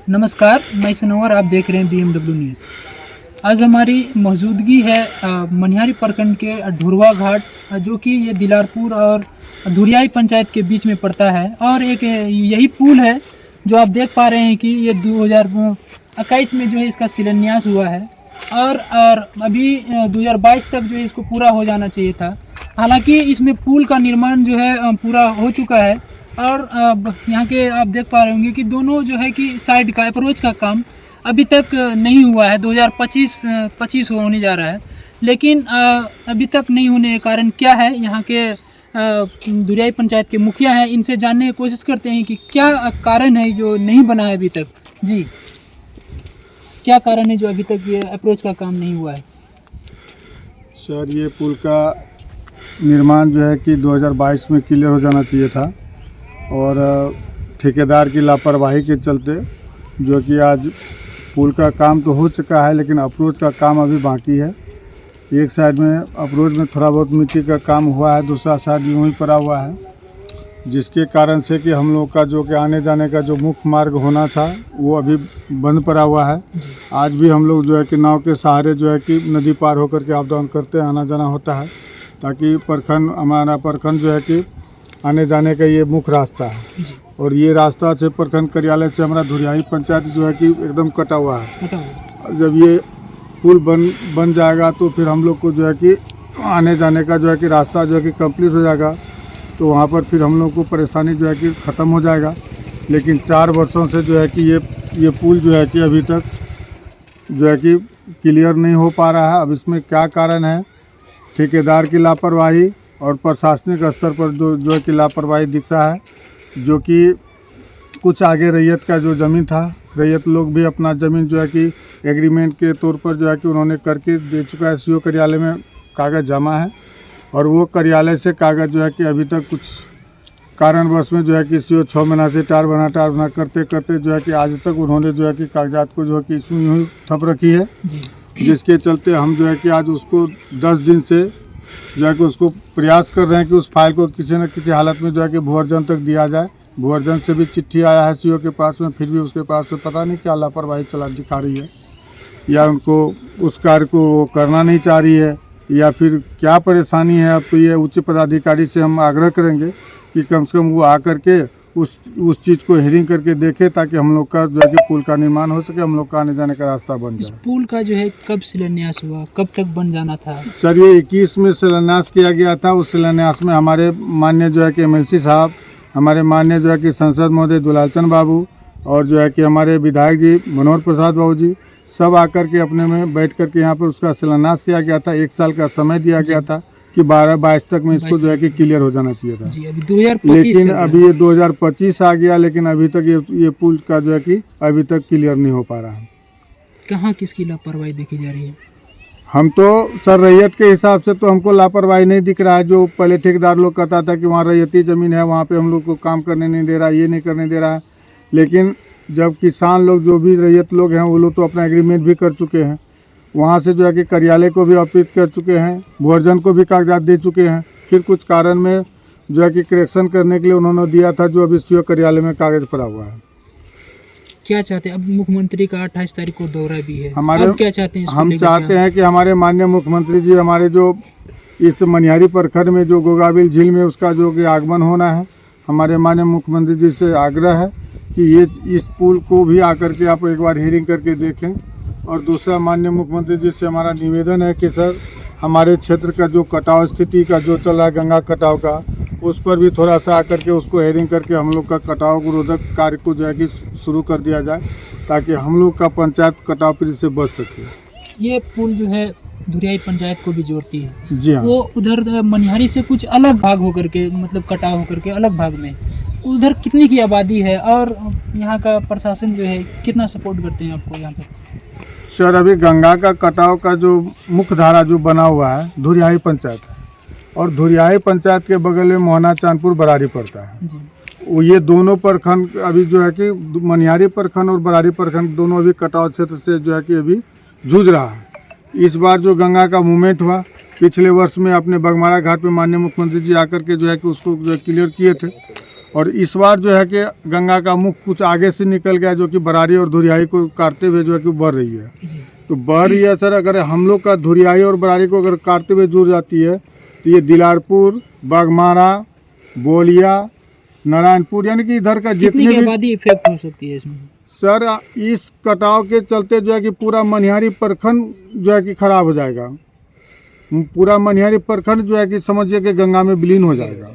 नमस्कार, मैं सनोवर, आप देख रहे हैं BMW न्यूज़। आज हमारी मौजूदगी है मनिहारी प्रखंड के ढुरवा घाट, जो कि ये दिलारपुर और धुरियाई पंचायत के बीच में पड़ता है। और एक यही पुल है जो आप देख पा रहे हैं कि ये 2021 में जो है इसका शिलान्यास हुआ है और अभी 2022 तक जो है इसको पूरा हो जाना चाहिए था। हालांकि इसमें पुल का निर्माण जो है पूरा हो चुका है और यहाँ के आप देख पा रहे होंगे कि दोनों जो है कि साइड का अप्रोच का काम अभी तक नहीं हुआ है। 2025 होने जा रहा है, लेकिन अभी तक नहीं होने के कारण क्या है, यहाँ के धुरियाई पंचायत के मुखिया हैं, इनसे जानने की कोशिश करते हैं कि क्या कारण है जो नहीं बना है अभी तक। जी, क्या कारण है जो अभी तक ये अप्रोच का काम नहीं हुआ है? सर, ये पुल का निर्माण जो है कि 2022 में क्लियर हो जाना चाहिए था और ठेकेदार की लापरवाही के चलते जो कि आज पुल का काम तो हो चुका है, लेकिन अप्रोच का काम अभी बाकी है। एक साइड में अप्रोच में थोड़ा बहुत मिट्टी का काम हुआ है, दूसरा साइड यूँ ही पड़ा हुआ है, जिसके कारण से कि हम लोग का जो कि आने जाने का जो मुख्य मार्ग होना था वो अभी बंद पड़ा हुआ है। आज भी हम लोग जो है कि नाव के सहारे जो है कि नदी पार होकर के अप डाउन करते हैं, आना जाना होता है, ताकि हमारा प्रखंड जो है कि आने जाने का ये मुख्य रास्ता है। और ये रास्ता से प्रखंड कार्यालय से हमारा धुरियाई पंचायत जो है कि एकदम कटा हुआ है। जब ये पुल बन जाएगा तो फिर हम लोग को जो है कि आने जाने का जो है कि रास्ता जो है कि कंप्लीट हो जाएगा, तो वहाँ पर फिर हम लोग को परेशानी जो है कि ख़त्म हो जाएगा। लेकिन 4 वर्षों से जो है कि ये पुल जो है कि अभी तक जो है कि क्लियर नहीं हो पा रहा है। अब इसमें क्या कारण है? ठेकेदार की लापरवाही और प्रशासनिक स्तर पर जो है कि लापरवाही दिखता है, जो कि कुछ आगे रैयत का जो ज़मीन था, रैयत लोग भी अपना ज़मीन जो है कि एग्रीमेंट के तौर पर जो है कि उन्होंने करके दे चुका है। सीओ कार्यालय में कागज़ जमा है और वो कार्यालय से कागज़ जो है कि अभी तक कुछ कारणवश में जो है कि सीओ 6 महीना से टार बना करते करते जो है कि आज तक उन्होंने जो है कि कागजात को जो है कि यूँ ही थप रखी है, जिसके चलते हम जो है कि आज उसको 10 दिन से जो है कि उसको प्रयास कर रहे हैं कि उस फाइल को किसी न किसी हालत में जो है कि भूअर्जन तक दिया जाए। भूअर्जन से भी चिट्ठी आया है सीओ के पास में, फिर भी उसके पास में पता नहीं क्या लापरवाही दिखा रही है, या उनको उस कार्य को वो करना नहीं चाह रही है, या फिर क्या परेशानी है। अब तो ये उच्च पदाधिकारी से हम आग्रह करेंगे कि कम से कम वो आकर के उस चीज़ को हेयरिंग करके देखे, ताकि हम लोग का जो है कि पुल का निर्माण हो सके, हम लोग का आने जाने का रास्ता बन जाए। पुल का जो है कब शिलान्यास हुआ, कब तक बन जाना था? सर, ये 21 में शिलान्यास किया गया था। उस शिलान्यास में हमारे माननीय जो है कि MLC साहब, हमारे माननीय जो है कि सांसद महोदय दुलालचंद बाबू और जो है कि हमारे विधायक जी मनोहर प्रसाद बाबू जी सब आकर के अपने में बैठ कर के यहाँ पर उसका शिलान्यास किया गया था। 1 साल का समय दिया गया था कि 12-22 तक में इसको जो है कि क्लियर हो जाना चाहिए था। अभी 2025 लेकिन अभी ये 2025 आ गया, लेकिन अभी तक ये पुल का जो है कि अभी तक क्लियर नहीं हो पा रहा है। कहाँ किसकी लापरवाही देखी जा रही है? हम तो सर रैयत के हिसाब से तो हमको लापरवाही नहीं दिख रहा है। जो पहले ठेकेदार लोग कहता था कि वहाँ रैयती ज़मीन है, वहाँ पे हम लोग को काम करने नहीं दे रहा है, ये नहीं करने दे रहा है। लेकिन जब किसान लोग, जो भी रैयत लोग हैं, वो लोग तो अपना एग्रीमेंट भी कर चुके हैं, वहाँ से जो है कि कार्यालय को भी अवगत कर चुके हैं, भूअर्जन को भी कागजात दे चुके हैं। फिर कुछ कारण में जो है कि करेक्शन करने के लिए उन्होंने दिया था, जो अभी सीओ कार्यालय में कागज पड़ा हुआ है। क्या चाहते हैं? अब मुख्यमंत्री का 28 तारीख को दौरा भी है, हमारे अब क्या चाहते हैं? हम चाहते हैं कि हमारे माननीय मुख्यमंत्री जी, हमारे जो इस मनिहारी प्रखंड में जो गोगाबिल झील में उसका जो कि आगमन होना है, हमारे माननीय मुख्यमंत्री जी से आग्रह है कि इस पुल को भी आकर के आप एक बार हियरिंग करके देखें। और दूसरा, माननीय मुख्यमंत्री जी से हमारा निवेदन है कि सर, हमारे क्षेत्र का जो कटाव स्थिति का जो चल रहा है, गंगा कटाव का, उस पर भी थोड़ा सा आकर के उसको हेयरिंग करके हम लोग का कटाव रोधक कार्य को जो है कि शुरू कर दिया जाए, ताकि हम लोग का पंचायत कटाव पीड़ित से बच सके। ये पुल जो है धुरियाई पंचायत को भी जोड़ती है। जी हाँ। वो उधर मनिहारी से कुछ अलग भाग होकर के, मतलब कटाव होकर के अलग भाग में, उधर कितनी की आबादी है और यहाँ का प्रशासन जो है कितना सपोर्ट करते हैं आपको यहाँ पे? सर, अभी गंगा का कटाव का जो मुख्य धारा जो बना हुआ है धुरियाई पंचायत है, और धुरियाई पंचायत के बगल में मोहना चांदपुर बरारी पड़ता है जी। वो ये दोनों प्रखंड अभी जो है कि मनिहारी प्रखंड और बरारी प्रखंड दोनों अभी कटाव क्षेत्र से जो है कि अभी जूझ रहा है। इस बार जो गंगा का मूवमेंट हुआ, पिछले वर्ष में अपने बगमारा घाट पे माननीय मुख्यमंत्री जी आकर के जो है कि उसको जो क्लियर किए थे, और इस बार जो है कि गंगा का मुख कुछ आगे से निकल गया, जो कि बरारी और धुरियाई को काटते हुए जो है कि बढ़ रही है। जी। तो बढ़ रही है सर, अगर हम लोग का धुरियाई और बरारी को अगर काटते हुए जुड़ जाती है तो ये दिलारपुर, बागमारा, बोलिया, नारायणपुर, यानी कि इधर का कितनी जितने की भी आबादी इफेक्ट हो सकती है इसमें? सर इस कटाव के चलते जो है कि पूरा मनिहारी प्रखंड जो है कि खराब हो जाएगा। पूरा मनिहारी प्रखंड जो है कि समझिए कि गंगा में विलीन हो जाएगा,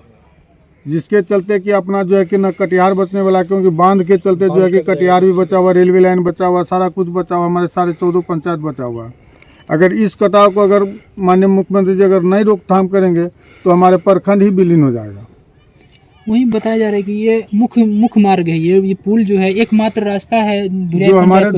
जिसके चलते कि अपना जो है कि न कटिहार बचने वाला, क्योंकि बांध के चलते जो है कि कटिहार भी बचा हुआ, रेलवे लाइन बचा हुआ, सारा कुछ बचा हुआ, हमारे सारे 14 पंचायत बचा हुआ। अगर इस कटाव को अगर माननीय मुख्यमंत्री जी अगर नहीं रोकथाम करेंगे तो हमारे प्रखंड ही विलीन हो जाएगा। वहीं बताया जा रहा है कि ये मुख्य मार्ग है, ये पुल जो है एकमात्र रास्ता है जो हमारे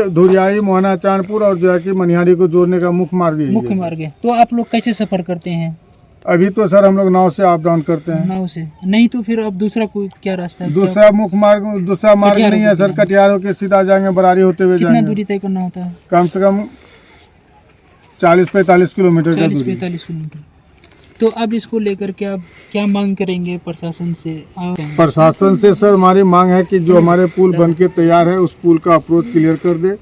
धुरियाई, मोहना, चांदपुर और जो है कि मनिहारी को जोड़ने का मुख्य मार्ग है। तो आप लोग कैसे सफर करते हैं? अभी तो सर हम लोग नाव से अप डाउन करते हैं। नाव से नहीं तो फिर अब दूसरा कोई क्या रास्ता है? दूसरा मुख्य मार्ग, दूसरा मार्ग नहीं है सर। कटिहार होके सीधा जाएंगे, बरारी होते हुए जाएंगे। कितना दूरी तय करना होता है? कम से कम 40-45 किलोमीटर। 40-45 किलोमीटर। तो अब इसको लेकर के आप क्या मांग करेंगे प्रशासन से? प्रशासन से सर हमारी मांग है कि जो हमारे पुल बन के तैयार है उस पुल का अप्रोच क्लियर कर दे।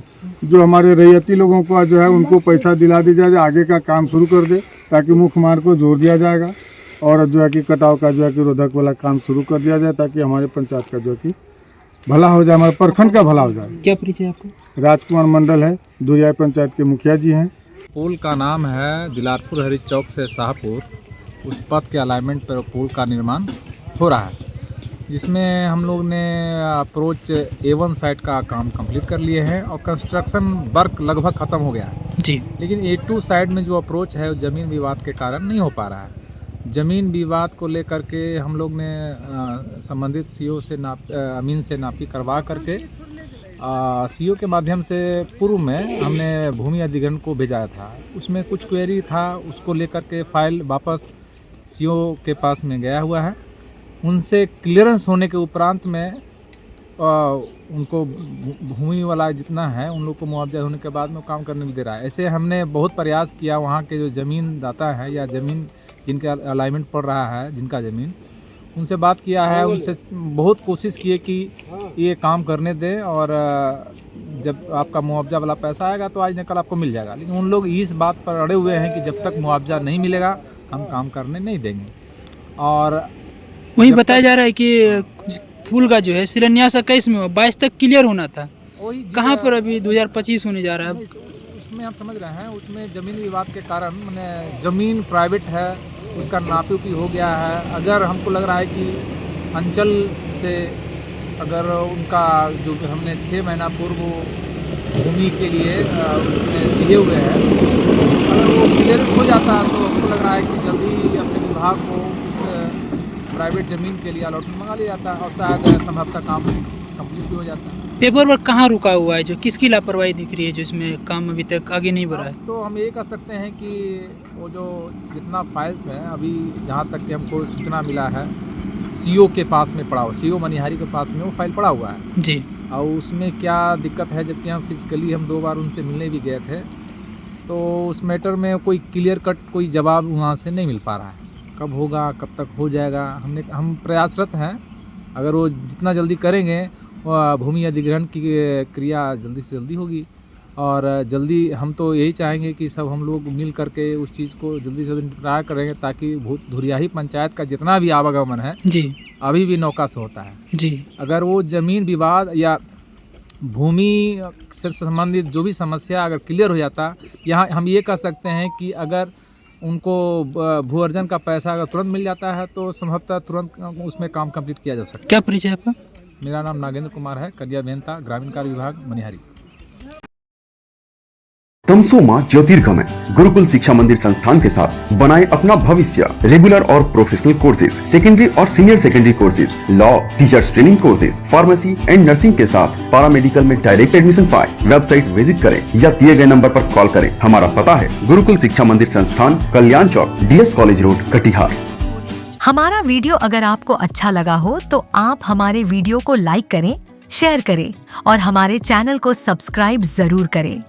जो हमारे रैयती लोगों का जो है उनको पैसा दिला दी जाए, आगे का काम शुरू कर दे, ताकि मुख्य मार्ग को जोड़ दिया जाएगा और जो है कि कटाव का जो है कि रोधक वाला काम शुरू कर दिया जाए, ताकि हमारे पंचायत का जो है कि भला हो जाए, हमारे प्रखंड का भला हो जाए। क्या परिचय आपका? राजकुमार मंडल है, धुरियाई पंचायत के मुखिया जी हैं। पुल का नाम है दिलारपुर हरी चौक से शाहपुर। उस पथ के अलाइनमेंट पर पुल का निर्माण हो रहा है, जिसमें हम लोग ने अप्रोच A1 साइड का काम कंप्लीट कर लिए हैं और कंस्ट्रक्शन वर्क लगभग ख़त्म हो गया है जी। लेकिन A2 साइड में जो अप्रोच है ज़मीन विवाद के कारण नहीं हो पा रहा है। ज़मीन विवाद को लेकर के हम लोग ने संबंधित CO से अमीन से नापी करवा करके CO के माध्यम से पूर्व में हमने भूमि अधिग्रहण को भेजा था। उसमें कुछ क्वेरी था, उसको लेकर के फाइल वापस CO के पास में गया हुआ है। उनसे क्लियरेंस होने के उपरांत में उनको भूमि वाला जितना है उन लोग को मुआवजा होने के बाद में काम करने में दे रहा है। ऐसे हमने बहुत प्रयास किया, वहाँ के जो ज़मीन दाता है या ज़मीन जिनका अलाइनमेंट पड़ रहा है, जिनका ज़मीन, उनसे बात किया है, उनसे बहुत कोशिश किए कि ये काम करने दें और जब आपका मुआवजा वाला पैसा आएगा तो आज न कल आपको मिल जाएगा। लेकिन उन लोग इस बात पर अड़े हुए हैं कि जब तक मुआवजा नहीं मिलेगा हम काम करने नहीं देंगे। और वही बताया जा रहा है कि पुल का जो है शिलान्यास 21 में 22 तक क्लियर होना था। कहाँ पर अभी 2025 होने जा रहा है? उसमें हम समझ रहे हैं, उसमें ज़मीन विवाद के कारण मैंने ज़मीन प्राइवेट है, उसका नापी उपी हो गया है। अगर हमको लग रहा है कि अंचल से अगर उनका जो हमने 6 महीना पूर्व भूमि के लिए उसमें दिए हुए हैं, अगर वो क्लियरेंस हो जाता है तो हमको लग रहा है कि जल्दी अपने विभाग को उस प्राइवेट ज़मीन के लिए अलॉटमेंट मंगा लिया जाता है और शायद संभवतः काम कंप्लीट भी हो जाता है। पेपर वर्क कहाँ रुका हुआ है? जो किसकी लापरवाही दिख रही है जो इसमें काम अभी तक आगे नहीं बढ़ा है? तो हम ये कह सकते हैं कि वो जो जितना फाइल्स हैं अभी जहाँ तक कि हमको सूचना मिला है CO के पास में पड़ा हुआ, CO मनिहारी के पास में वो फाइल पड़ा हुआ है जी। और उसमें क्या दिक्कत है, जबकि हम फिजिकली हम 2 बार उनसे मिलने भी गए थे, तो उस मैटर में कोई क्लियर कट कोई जवाब वहाँ से नहीं मिल पा रहा है। कब होगा, कब तक हो जाएगा, हम प्रयासरत हैं। अगर वो जितना जल्दी करेंगे भूमि अधिग्रहण की क्रिया जल्दी से जल्दी होगी और जल्दी हम तो यही चाहेंगे कि सब हम लोग मिल करके उस चीज़ को जल्दी से जल्दी ट्राई करेंगे, ताकि धुरियाही पंचायत का जितना भी आवागमन है जी अभी भी नौका से होता है जी। अगर वो ज़मीन विवाद या भूमि से संबंधित जो भी समस्या अगर क्लियर हो जाता, यहाँ हम ये कह सकते हैं कि अगर उनको भू अर्जन का पैसा अगर तुरंत मिल जाता है तो संभवतः तुरंत उसमें काम कंप्लीट किया जा सकता है। क्या परिचय आपका? मेरा नाम नागेंद्र कुमार है, कन्या अभियंता, ग्रामीण कार्य विभाग, मनिहारी। तमसोमा ज्योतिर्गमय गुरुकुल शिक्षा मंदिर संस्थान के साथ बनाए अपना भविष्य। रेगुलर और प्रोफेशनल कोर्सेज, सेकेंडरी और senior secondary courses, law, teachers training courses, pharmacy and nursing के साथ पैरामेडिकल में डायरेक्ट एडमिशन पाए। वेबसाइट विजिट करें या दिए गए नंबर पर कॉल करें। हमारा पता है गुरुकुल शिक्षा मंदिर संस्थान, कल्याण चौक, DS कॉलेज रोड, कटिहार। हमारा वीडियो अगर आपको अच्छा लगा हो तो आप हमारे वीडियो को लाइक करें, शेयर करें और हमारे चैनल को सब्सक्राइब जरूर करें।